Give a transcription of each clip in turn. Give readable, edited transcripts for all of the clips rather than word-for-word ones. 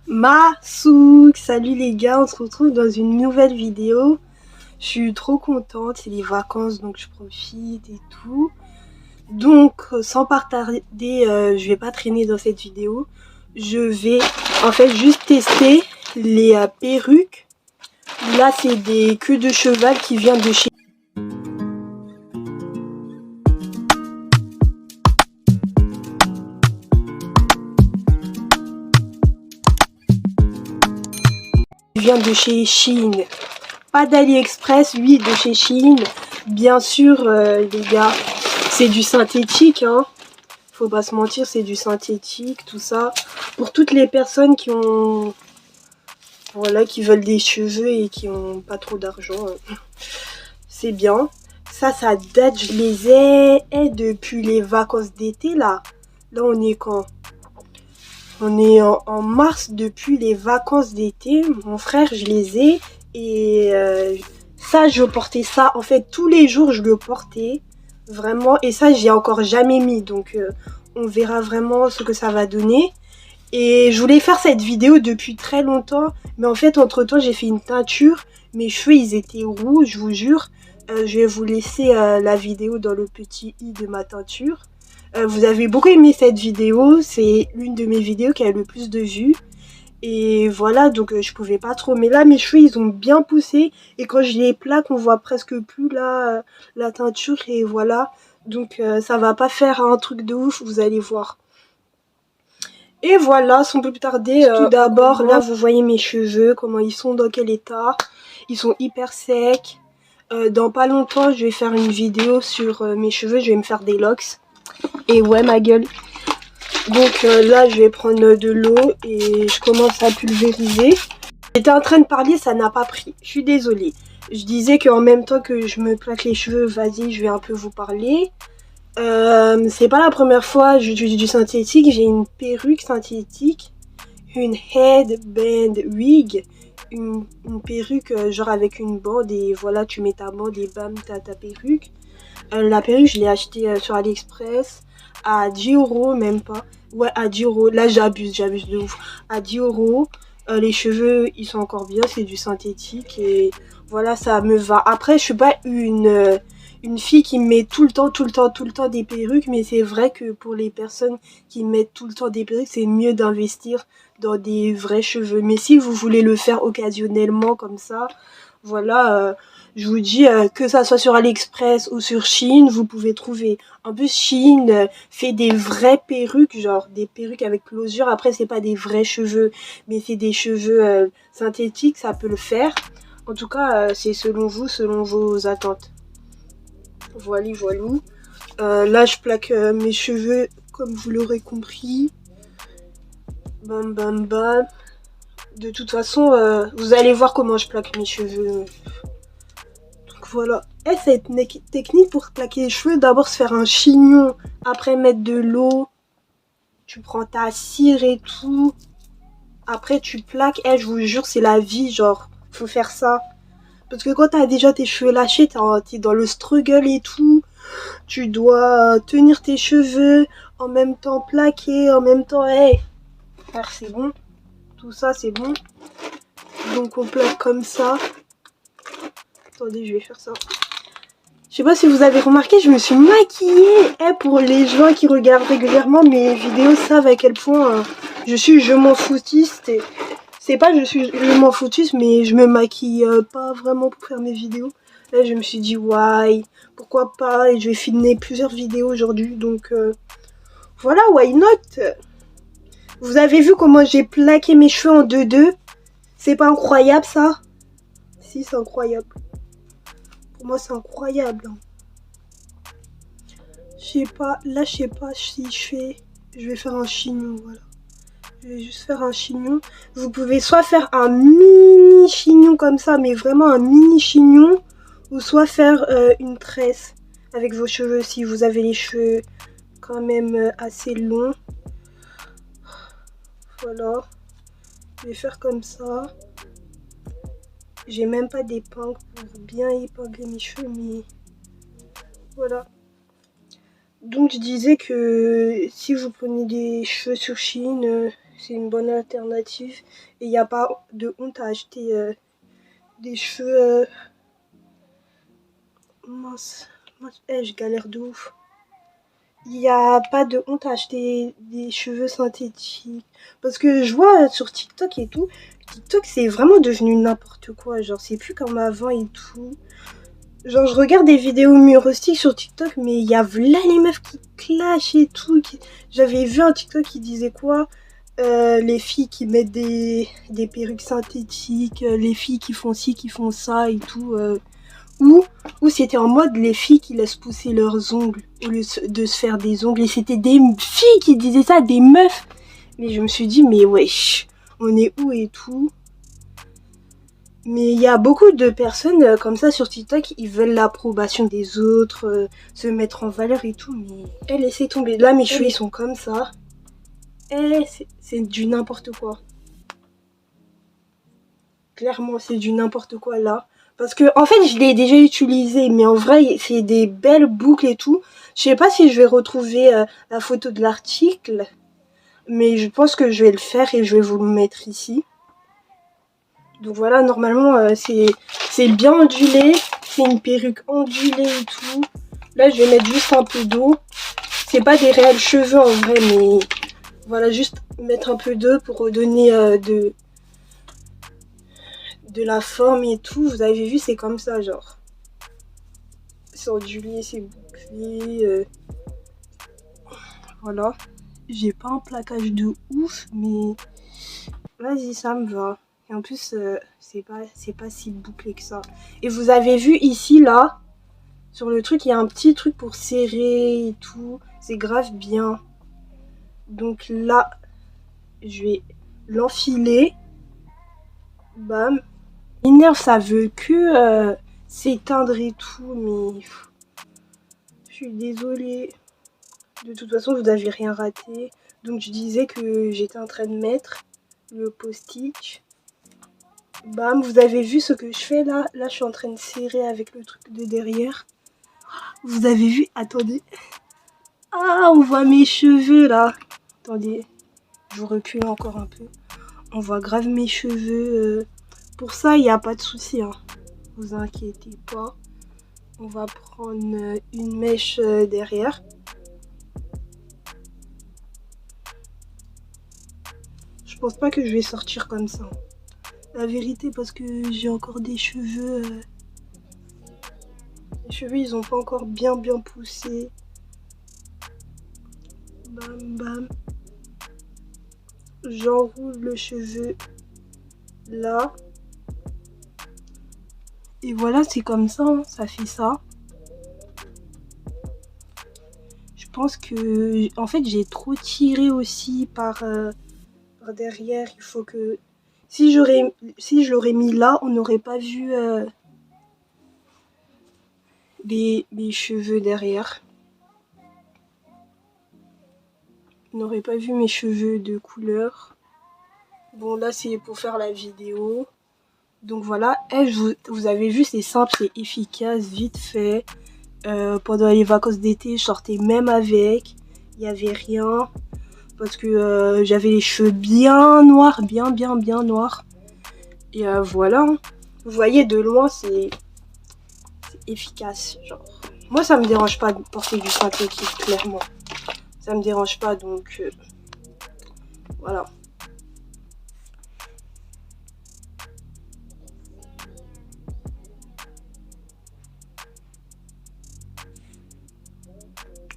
Masouk, salut les gars, on se retrouve dans une nouvelle vidéo. Je suis trop contente, c'est les vacances donc je profite et tout. Donc sans pas tarder, je vais pas traîner dans cette vidéo. Je vais en fait juste tester les perruques. Là c'est des queues de cheval qui viennent de chez Shein. Pas d'AliExpress, lui de chez Shein. Bien sûr les gars, c'est du synthétique hein. Faut pas se mentir, c'est du synthétique, tout ça. Pour toutes les personnes qui ont... Voilà, qui veulent des cheveux et qui ont pas trop d'argent. C'est bien. Ça date, je les ai depuis les vacances d'été là. Là on est quand? On est en mars depuis les vacances d'été. Mon frère, je les ai. Et ça, je portais ça. En fait, tous les jours, je le portais. Vraiment. Et ça, j'y ai encore jamais mis. Donc, on verra vraiment ce que ça va donner. Et je voulais faire cette vidéo depuis très longtemps. Mais en fait, entre-temps, j'ai fait une teinture. Mes cheveux, ils étaient roux, je vous jure. Je vais vous laisser la vidéo dans le petit i de ma teinture. Vous avez beaucoup aimé cette vidéo, c'est l'une de mes vidéos qui a le plus de vues. Et voilà, donc je pouvais pas trop. Mais là, mes cheveux, ils ont bien poussé. Et quand je les plaque, on voit presque plus là la teinture. Et voilà, donc ça va pas faire un truc de ouf, vous allez voir. Et voilà, sans plus tarder, tout d'abord, là, vous voyez mes cheveux, comment ils sont, dans quel état. Ils sont hyper secs. Dans pas longtemps, je vais faire une vidéo sur mes cheveux, je vais me faire des locks. Et ouais ma gueule. Donc là je vais prendre de l'eau et je commence à pulvériser. J'étais en train de parler, ça n'a pas pris. Je suis désolée. Je disais qu'en même temps que je me plaque les cheveux, vas-y je vais un peu vous parler. C'est pas la première fois que j'utilise du synthétique. J'ai une perruque synthétique. Une headband wig. Une perruque genre avec une bande et voilà tu mets ta bande et bam t'as ta perruque. La perruque je l'ai achetée sur AliExpress à 10 €, même pas. Ouais, à 10 €. Là, j'abuse de ouf. À 10 €. Les cheveux, ils sont encore bien. C'est du synthétique. Et voilà, ça me va. Après, je suis pas une fille qui met tout le temps des perruques. Mais c'est vrai que pour les personnes qui mettent tout le temps des perruques, c'est mieux d'investir dans des vrais cheveux. Mais si vous voulez le faire occasionnellement comme ça, voilà... je vous dis que ça soit sur AliExpress ou sur Shein, vous pouvez trouver. En plus, Shein fait des vraies perruques, genre des perruques avec closure. Après, c'est pas des vrais cheveux, mais c'est des cheveux synthétiques, ça peut le faire. En tout cas, c'est selon vous, selon vos attentes. Voilà, voilà. Là, je plaque mes cheveux, comme vous l'aurez compris. Bam, bam, bam. De toute façon, vous allez voir comment je plaque mes cheveux. Voilà. Et cette technique pour plaquer les cheveux, d'abord se faire un chignon, après mettre de l'eau, tu prends ta cire et tout, après tu plaques. Je vous jure, c'est la vie, genre, faut faire ça. Parce que quand t'as déjà tes cheveux lâchés, t'es dans le struggle et tout, tu dois tenir tes cheveux, en même temps plaquer, en même temps, frère, c'est bon, tout ça c'est bon. Donc on plaque comme ça. Attendez, je vais faire ça. Je sais pas si vous avez remarqué, je me suis maquillée. Pour les gens qui regardent régulièrement mes vidéos savent à quel point je m'en foutiste. C'est pas je m'en foutiste, mais je me maquille pas vraiment pour faire mes vidéos. Là, je me suis dit, ouais, pourquoi pas. Et je vais filmer plusieurs vidéos aujourd'hui. Donc, voilà, why not. Vous avez vu comment j'ai plaqué mes cheveux en 2-2? C'est pas incroyable, ça? Si, c'est incroyable. Pour moi, c'est incroyable. Je sais pas, là je sais pas si je vais faire un chignon, voilà. Je vais juste faire un chignon. Vous pouvez soit faire un mini chignon comme ça, mais vraiment un mini chignon, ou soit faire une tresse avec vos cheveux si vous avez les cheveux quand même assez longs. Voilà. Je vais faire comme ça. J'ai même pas d'épingle pour bien épingler mes cheveux, mais voilà. Donc je disais que si vous prenez des cheveux sur Shein, c'est une bonne alternative. Et il n'y a pas de honte à acheter des cheveux... Mince, je galère de ouf. Il n'y a pas de honte à acheter des cheveux synthétiques. Parce que je vois sur TikTok et tout, TikTok c'est vraiment devenu n'importe quoi. Genre c'est plus comme avant et tout. Genre je regarde des vidéos humoristiques sur TikTok, mais il y a là les meufs qui clashent et tout. J'avais vu un TikTok qui disait quoi, les filles qui mettent des perruques synthétiques, les filles qui font ci, qui font ça et tout. Ou c'était en mode les filles qui laissent pousser leurs ongles au lieu de se faire des ongles. Et c'était des filles qui disaient ça, des meufs. Mais je me suis dit, mais wesh, on est où et tout. Mais il y a beaucoup de personnes comme ça sur TikTok, ils veulent l'approbation des autres, se mettre en valeur et tout. Mais elle, laissez tomber. Là, mes cheveux, ils sont comme ça. C'est du n'importe quoi. Clairement, c'est du n'importe quoi là. Parce que, en fait, je l'ai déjà utilisé, mais en vrai, c'est des belles boucles et tout. Je sais pas si je vais retrouver la photo de l'article, mais je pense que je vais le faire et je vais vous le mettre ici. Donc voilà, normalement, c'est bien ondulé. C'est une perruque ondulée et tout. Là, je vais mettre juste un peu d'eau. C'est pas des réels cheveux en vrai, mais voilà, juste mettre un peu d'eau pour redonner de la forme et tout. Vous avez vu, c'est comme ça, genre. C'est ondulé, c'est bouclé. Voilà. J'ai pas un plaquage de ouf, mais vas-y, ça me va. Et en plus, c'est pas si bouclé que ça. Et vous avez vu ici, là, sur le truc, il y a un petit truc pour serrer et tout. C'est grave bien. Donc là, je vais l'enfiler. Bam. L'énerve, ça veut que s'éteindre et tout, mais je suis désolée. De toute façon, vous n'avez rien raté. Donc je disais que j'étais en train de mettre le post-it. Bam, vous avez vu ce que je fais là? Là, je suis en train de serrer avec le truc de derrière. Vous avez vu? Attendez. Ah, on voit mes cheveux là. Attendez, je vous recule encore un peu. On voit grave mes cheveux. Pour ça, il n'y a pas de souci, hein. Vous inquiétez pas. On va prendre une mèche derrière. Je pense pas que je vais sortir comme ça. La vérité, parce que j'ai encore des cheveux. Les cheveux, ils ont pas encore bien poussé. Bam, bam. J'enroule le cheveu là. Et voilà, c'est comme ça, hein, ça fait ça. Je pense que, en fait, j'ai trop tiré aussi par derrière. Il faut que, si je l'aurais mis là, on n'aurait pas vu les cheveux derrière. On n'aurait pas vu mes cheveux de couleur. Bon, là, c'est pour faire la vidéo. Donc voilà, vous avez vu, c'est simple, c'est efficace, vite fait. Pendant les vacances d'été, je sortais même avec. Il n'y avait rien. Parce que j'avais les cheveux bien noirs, bien noirs. Et voilà. Vous voyez, de loin, c'est efficace. Genre. Moi, ça me dérange pas de porter du synthétique, clairement. Ça me dérange pas, donc voilà.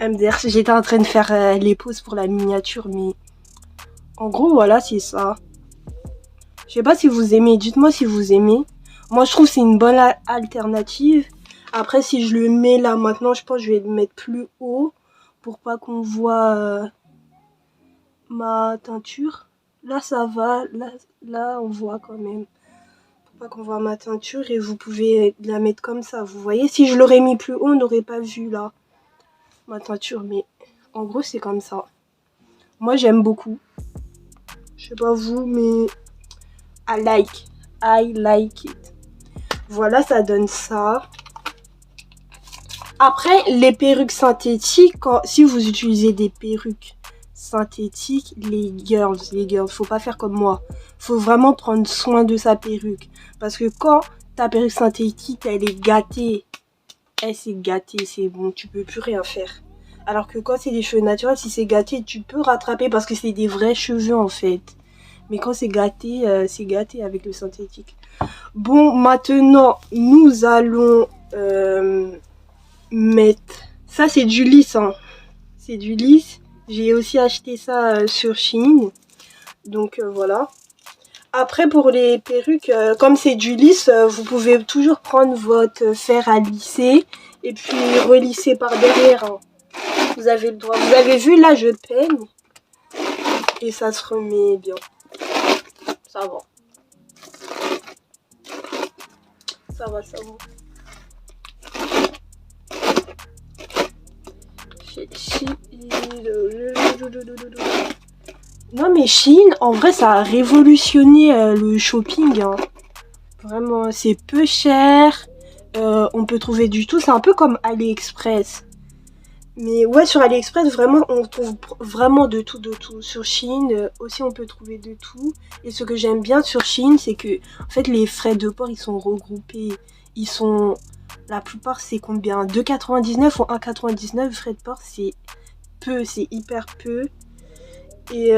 MDR, j'étais en train de faire les poses pour la miniature, mais en gros, voilà, c'est ça. Je sais pas si vous aimez, dites-moi si vous aimez. Moi, je trouve que c'est une bonne alternative. Après, si je le mets là maintenant, je pense que je vais le mettre plus haut pour pas qu'on voit ma teinture. Là, ça va. Là, on voit quand même. Pour pas qu'on voit ma teinture et vous pouvez la mettre comme ça. Vous voyez, si je l'aurais mis plus haut, on n'aurait pas vu là ma teinture. Mais en gros, c'est comme ça. Moi, j'aime beaucoup. Je sais pas vous, mais I like it. Voilà, ça donne ça. Après, les perruques synthétiques, si vous utilisez des perruques synthétique, les girls, faut pas faire comme moi. Faut vraiment prendre soin de sa perruque. Parce que quand ta perruque synthétique, elle est gâtée, c'est gâté, c'est bon, tu peux plus rien faire. Alors que quand c'est des cheveux naturels, si c'est gâté, tu peux rattraper parce que c'est des vrais cheveux en fait. Mais quand c'est gâté avec le synthétique. Bon, maintenant, nous allons mettre... Ça, c'est du lisse, hein. C'est du lisse. J'ai aussi acheté ça sur Shein. Donc, voilà. Après, pour les perruques, comme c'est du lisse, vous pouvez toujours prendre votre fer à lisser et puis relisser par derrière. Hein. Vous avez le droit. Vous avez vu, là, je peigne. Et ça se remet bien. Ça va. Ça va, ça va. Non mais Shein, en vrai, ça a révolutionné le shopping. Hein. Vraiment, c'est peu cher. On peut trouver du tout. C'est un peu comme AliExpress. Mais ouais, sur AliExpress, vraiment, on trouve vraiment de tout, de tout. Sur Shein, aussi, on peut trouver de tout. Et ce que j'aime bien sur Shein, c'est que, en fait, les frais de port, ils sont regroupés. Ils sont... La plupart, c'est combien? 2,99 ou 1,99 frais de port, c'est peu, c'est hyper peu. Et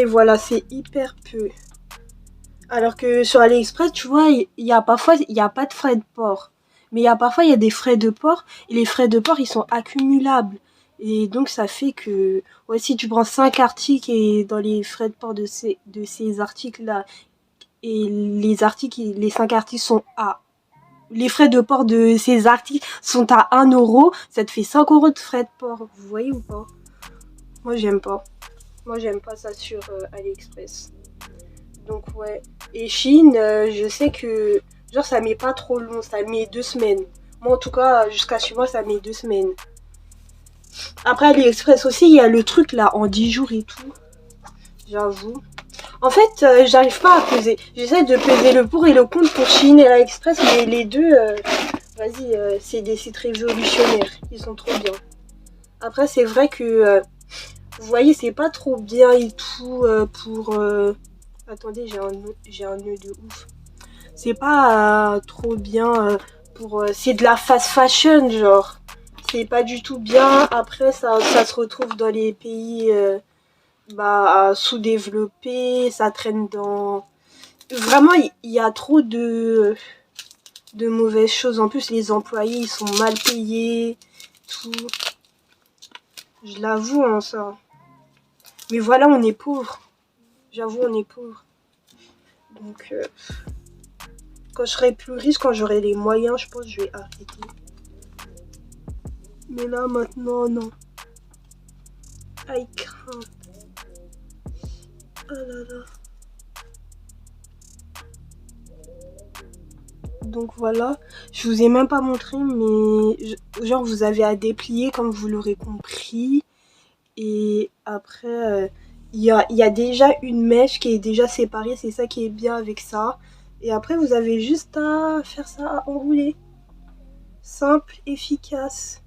voilà, c'est hyper peu. Alors que sur AliExpress, tu vois, il y a parfois, il n'y a pas de frais de port. Mais parfois, il y a des frais de port. Et les frais de port, ils sont accumulables. Et donc, ça fait que, ouais, si tu prends 5 articles et dans les frais de port de ces articles-là, et les 5 articles sont à... Les frais de port de ces articles sont à 1 euro, ça te fait 5 euros de frais de port. Vous voyez ou pas? Moi, j'aime pas. Moi, j'aime pas ça sur AliExpress. Donc, ouais. Et Shein, je sais que, genre, ça met pas trop long. Ça met 2 semaines. Moi, en tout cas, jusqu'à chez moi, ça met 2 semaines. Après, AliExpress aussi, il y a le truc, là, en 10 jours et tout. J'avoue. En fait, j'arrive pas à peser. J'essaie de peser le pour et le contre pour Shein et AliExpress, mais les deux, vas-y, c'est des sites révolutionnaires. Ils sont trop bien. Après, c'est vrai que... vous voyez, c'est pas trop bien et tout pour... Attendez, j'ai un nœud de ouf. C'est pas trop bien pour... c'est de la fast fashion, genre. C'est pas du tout bien. Après, ça se retrouve dans les pays sous-développés. Ça traîne dans... Vraiment, il y a trop de mauvaises choses. En plus, les employés, ils sont mal payés. Tout. Je l'avoue, hein, ça. Mais voilà, on est pauvre. J'avoue, on est pauvre. Donc, quand je serai plus riche, quand j'aurai les moyens, je pense que je vais arrêter. Mais là, maintenant, non. Aïe, crainte. Oh là là. Donc voilà, je vous ai même pas montré, mais genre vous avez à déplier comme vous l'aurez compris. Et après, il y a déjà une mèche qui est déjà séparée, c'est ça qui est bien avec ça. Et après, vous avez juste à faire ça, à enrouler. Simple, efficace.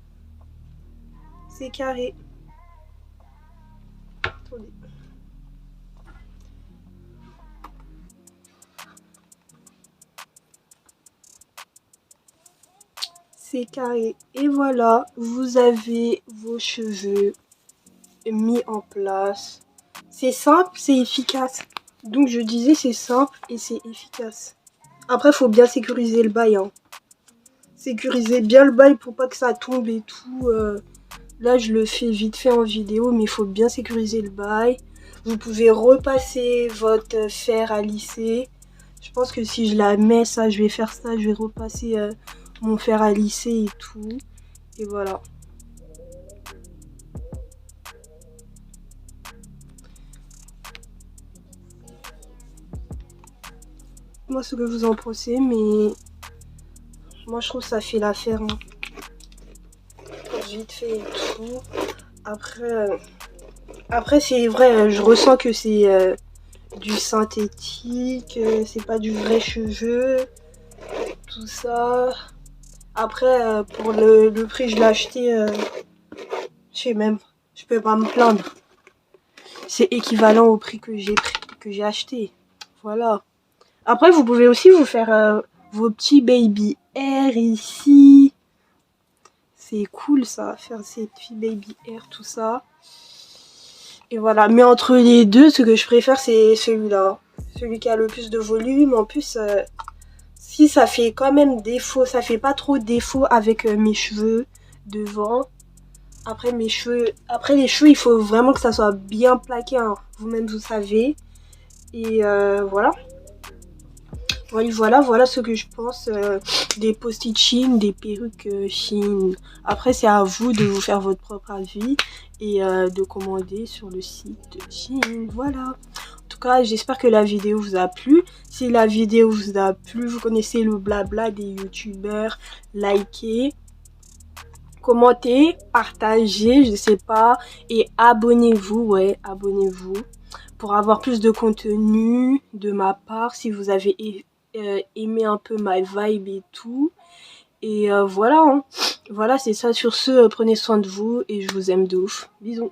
C'est carré. Attendez. C'est carré. Et voilà, vous avez vos cheveux mis en place. C'est simple, c'est efficace. Donc je disais c'est simple et c'est efficace. Après, faut bien sécuriser le bail. Hein. Sécuriser bien le bail pour pas que ça tombe et tout. Là, je le fais vite fait en vidéo, mais il faut bien sécuriser le bail. Vous pouvez repasser votre fer à lisser. Je pense que si je la mets, ça, je vais faire ça. Je vais repasser mon fer à lisser et tout. Et voilà. Moi, ce que vous en pensez, mais moi, je trouve que ça fait l'affaire. Hein. Vite fait et tout. Après c'est vrai, je ressens que c'est du synthétique, c'est pas du vrai cheveu, tout ça. Après, pour le prix, je l'ai acheté, je sais même. Je peux pas me plaindre. C'est équivalent au prix que j'ai acheté. Voilà. Après, vous pouvez aussi vous faire vos petits baby hair ici. C'est cool ça, faire ces petits baby hair, tout ça. Et voilà. Mais entre les deux, ce que je préfère, c'est celui-là. Celui qui a le plus de volume. En plus, si ça fait quand même défaut, ça fait pas trop défaut avec mes cheveux devant. Après les cheveux, il faut vraiment que ça soit bien plaqué, hein. Vous-même vous savez. Et voilà. Voilà ce que je pense des post-it Shein, des perruques Shein. Après, c'est à vous de vous faire votre propre avis et de commander sur le site Shein. Voilà. En tout cas, j'espère que la vidéo vous a plu. Si la vidéo vous a plu, vous connaissez le blabla des youtubeurs, likez, commentez, partagez, je sais pas, et abonnez-vous, ouais, abonnez-vous pour avoir plus de contenu de ma part si vous avez aimé un peu ma vibe et tout. Et voilà, hein. Voilà, c'est ça. Sur ce, prenez soin de vous et je vous aime de ouf. Bisous.